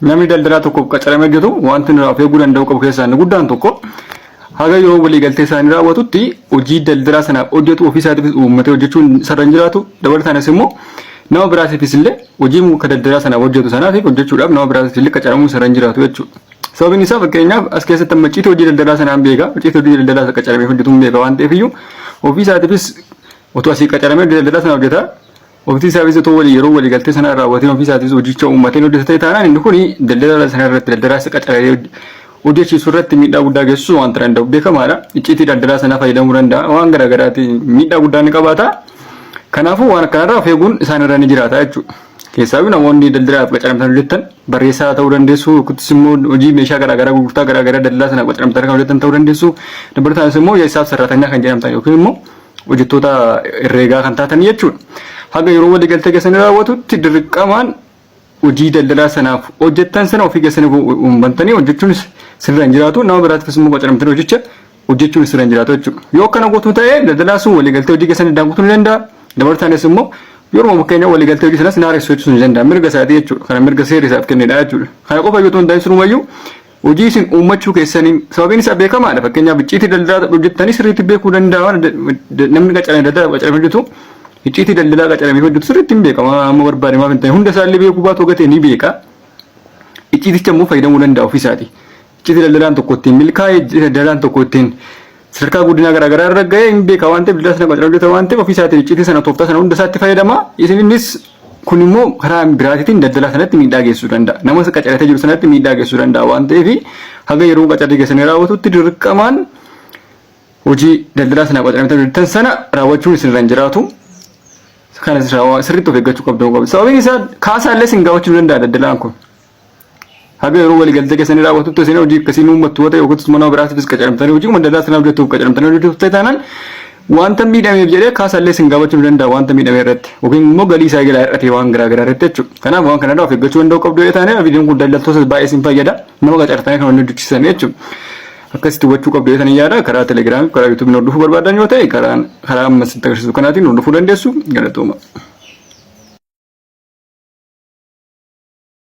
namni daldalaa tokko qacaramee jiru wanti nuuf eeguu danda'u qabu keessaa inni guddaan tokko haga yeroo walii galtee isaanii raawwatutti hojii daldalaa sana hojjetu ofiisaatiif uummatee hojjechuun sarran jiraatu dabalataanis immoo nama biraatiifis illee hojii muka daldalaa sana hojjetu sanaatiif hojjechuudhaaf nama biraatiif illee qacaramuun sarran jiraatu jechuudha. Sababni isaa fakkeenyaaf as keessatti ammachiitii hojii daldalaa sanaan beeka hojii daldalaa qacaramee hojjetuun beeka waan ta'eef iyyuu ofiisaatiifis otoo asii qacaramee daldalaa sana hojjeta ofiisaatiifis otoo yeroo walii galtee sana raawwateen ofiisaatiifis hojicha uummateen hojjetatee taanaan inni kun daldalaa sana irratti daldalaa isa qacaree hojjechiisuu irratti miidhaa guddaa geessisu waan danda'u beekamaadha. Icciitii daldalaa sana fayyadamuu danda'a waan garaa garaatiin miidhaa guddaa ni qabaata. Kanaafuu waan akkanarraa of eeguun isaan irra ni jiraata jechuudha. Keessaayyuu namoonni daldalaaf qacaramtan hojjetan barreessaa ta'uu dandeessu yookiis immoo hojii meeshaa garaa garaa gurgurtaa garaa garaa daldalaa sana qacaramtan kan hojjetan ta'uu dandeessu. Dabalataanis immoo hisaab sararatanyaa kan jedhamtan yookiin immoo hojjettoota herreegaa kan taatan jechuudha. Haga yeroo walii galtee keessanii raawwatutti dirqamaan hojii daldalaa sanaaf hojjettan sana ofii keessanii uummatanii hojjechuun sirraan jiraatu nama biraatiifis immoo qacaramtanii hojicha hojjechuun sirraan jiraatu jechuudha. Yoo akkana gootu ta'e daldalaa sun walii galtee hojii keessanii daanguutuu ni danda'a. Dabalataanis immoo yeroo bakkeenya walii galtee hojii sanas naareessuu jechuun ni danda'a. Mirga isaatii jechuudha. Kana mirga seerri isaaf kennedha jechuudha. Kana qofa yoo ta'u hin taasisumayyuu hojii isin uummachuu keessanii sababiin isaa beekamaadha. Fakkeenyaaf icciitii daldalaa hojjettanii sirriitti beekuu danda'a. Namni qacaramee daldalaa qacaramee hojjetu icciitii daldalaa qacaramee hojjetu sirriitti hin beekama. Amma barbaade maaf hin ta'e hunda isaallee beekuu baatu gatee ni beeka. Icciiticha immoo fayyadamuu danda'a ofiisaati. Icciitii daldalaan tokko ittiin milkaa'ee daldalaan tokko ittiin sadarkaa guddinaa garaa garaa irra ga'ee hin beeka waan ta'eef daldala sana qacaramee hojjeta waan ta'eef ofiisaatiin icciitii sana tooftaa sana hunda isaatti fayyadama. Isinis kun immoo karaa biraatiin daldala sanatti miidhaa geessisuu danda'a. Nama qacaratee jiru sanatti miidhaa geessisuu danda'a waan ta'eef haga yeroo qacarrii keessanii raawwatutti dirqamaan hojii daldala sana qacaramee hojjetan sana raawwachuun isinirra hin jiraatu. Kana sirriitti of eeggachuu qabdu. Sababiin isaa kaasaallee isin gaafachuu danda'a daldalaan kun. Haga yeroo walii galtee keessanii raawwatutti isin hojii akkasiin uummattu yoo ta'e yookiis mana biraatiifis qacaramtanii hojii daldalaa sana hojjetuuf qacaramtanii hojjetuuf taanaan wanta miidhameef jedhee kaasaallee isin gaafachuu danda'a wanta miidhame irratti yookiin immoo galii isaa galaa irratti waan garaa garaa irratti jechuudha. Kanaaf waan kanarraa of eeggachuu danda'u qabdu yoo ta'an viidiyoon kun daldaltoota baay'ee isin fayyada nama qacaratanii kan hojjechiisan jechuudha. Akkasitti hubachuu qabdu yoo ta'an yaada karaa telegiraamii karaa yuutuubii hordofuu barbaadan yoo ta'e karaa ammas itti agarsiisu kanaatiin hordofuu dandeessu galatooma.